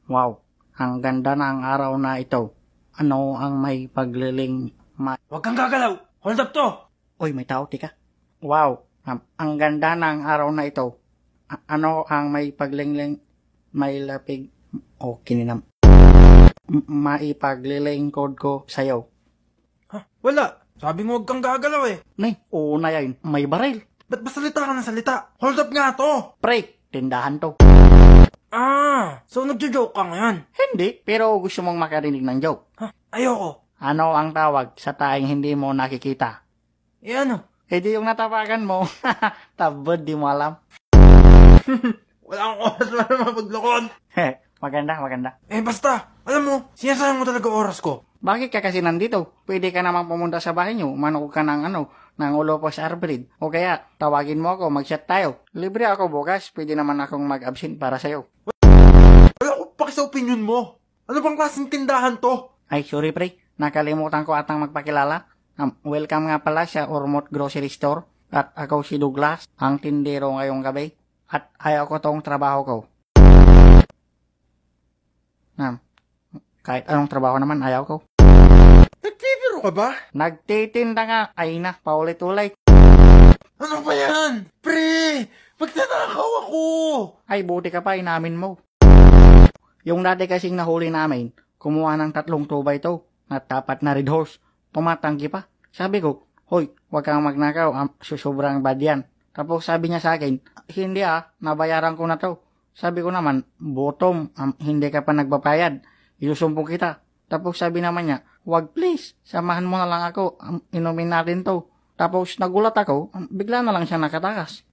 Wow, ang ganda ng araw na ito. Ano ang may pagliling Huwag kang gagalaw! Hold up to! Uy, may tao, tika. Wow, ang ganda ng araw na ito. Ano ang may paglingling, may lapig, kininam. Maipaglilingkod ko sa'yo. Ha? Wala! Sabi mo huwag kang gagalaw eh. Nay, una yan, may baril. Ba't ba salita ka ng salita? Hold up nga to! Pre, tindahan to. So nagjo-joke ka ngayon? Hindi, pero gusto mong makarinig ng joke. Ha? Ayoko. Ano ang tawag sa taing hindi mo nakikita? Ano? Di yung natapakan mo. Tabod, di mo alam. Wala akong oras para mapaglokon. Maganda. Basta, alam mo, sinasayang mo talaga oras ko. Bakit ka kasi nandito? Pwede ka namang pumunta sa bahay nyo, manok ka ng ulo po sa arbrid. O kaya, tawagin mo ako, mag-chat tayo. Libre ako bukas, pwede naman akong mag-absent para sa'yo. Wala ko paki sa opinion mo. Ano bang klaseng tindahan to? Ay, sorry pre, nakalimutan ko atang magpakilala. Welcome nga pala sa Ormot Grocery Store. At ako si Douglas, ang tindero ngayong gabi. At ayaw ko tong trabaho ko. Kahit anong trabaho naman, ayaw ko. Nagtitiro ka ba? Nagtitinda nga. Ay na, paulit-ulit. Ano ba yan? Pre, magtanakaw ako. Ay, buti ka pa, inamin mo. Yung dati kasing nahuli namin, kumuha ng 3 tubay to, at 4 na red horse. Tumatanggi pa. Sabi ko, hoy, wag kang magnakaw, susobrang bad yan. Tapos sabi niya sa akin, hindi nabayaran ko na to. Sabi ko naman, bottom, hindi ka pa nagbabayad. Ilusumpong kita. Tapos sabi naman niya, wag please, samahan mo na lang ako, inumin natin to. Tapos nagulat ako, bigla na lang siya nakatakas.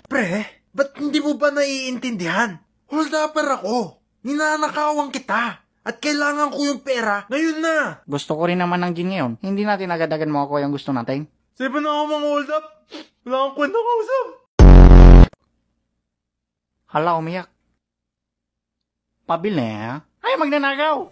Pre, ba't hindi mo ba naiintindihan? Hold upper ako. Ninanakawan kita. At kailangan ko yung pera ngayon na. Gusto ko rin naman ng gin ngayon. Hindi natin agad-agad mo ako yung gusto natin. Sabi na ako mga hold up. Wala akong kwenta kausap. Hala, umiyak. Pabil na. Ay, magnanakaw.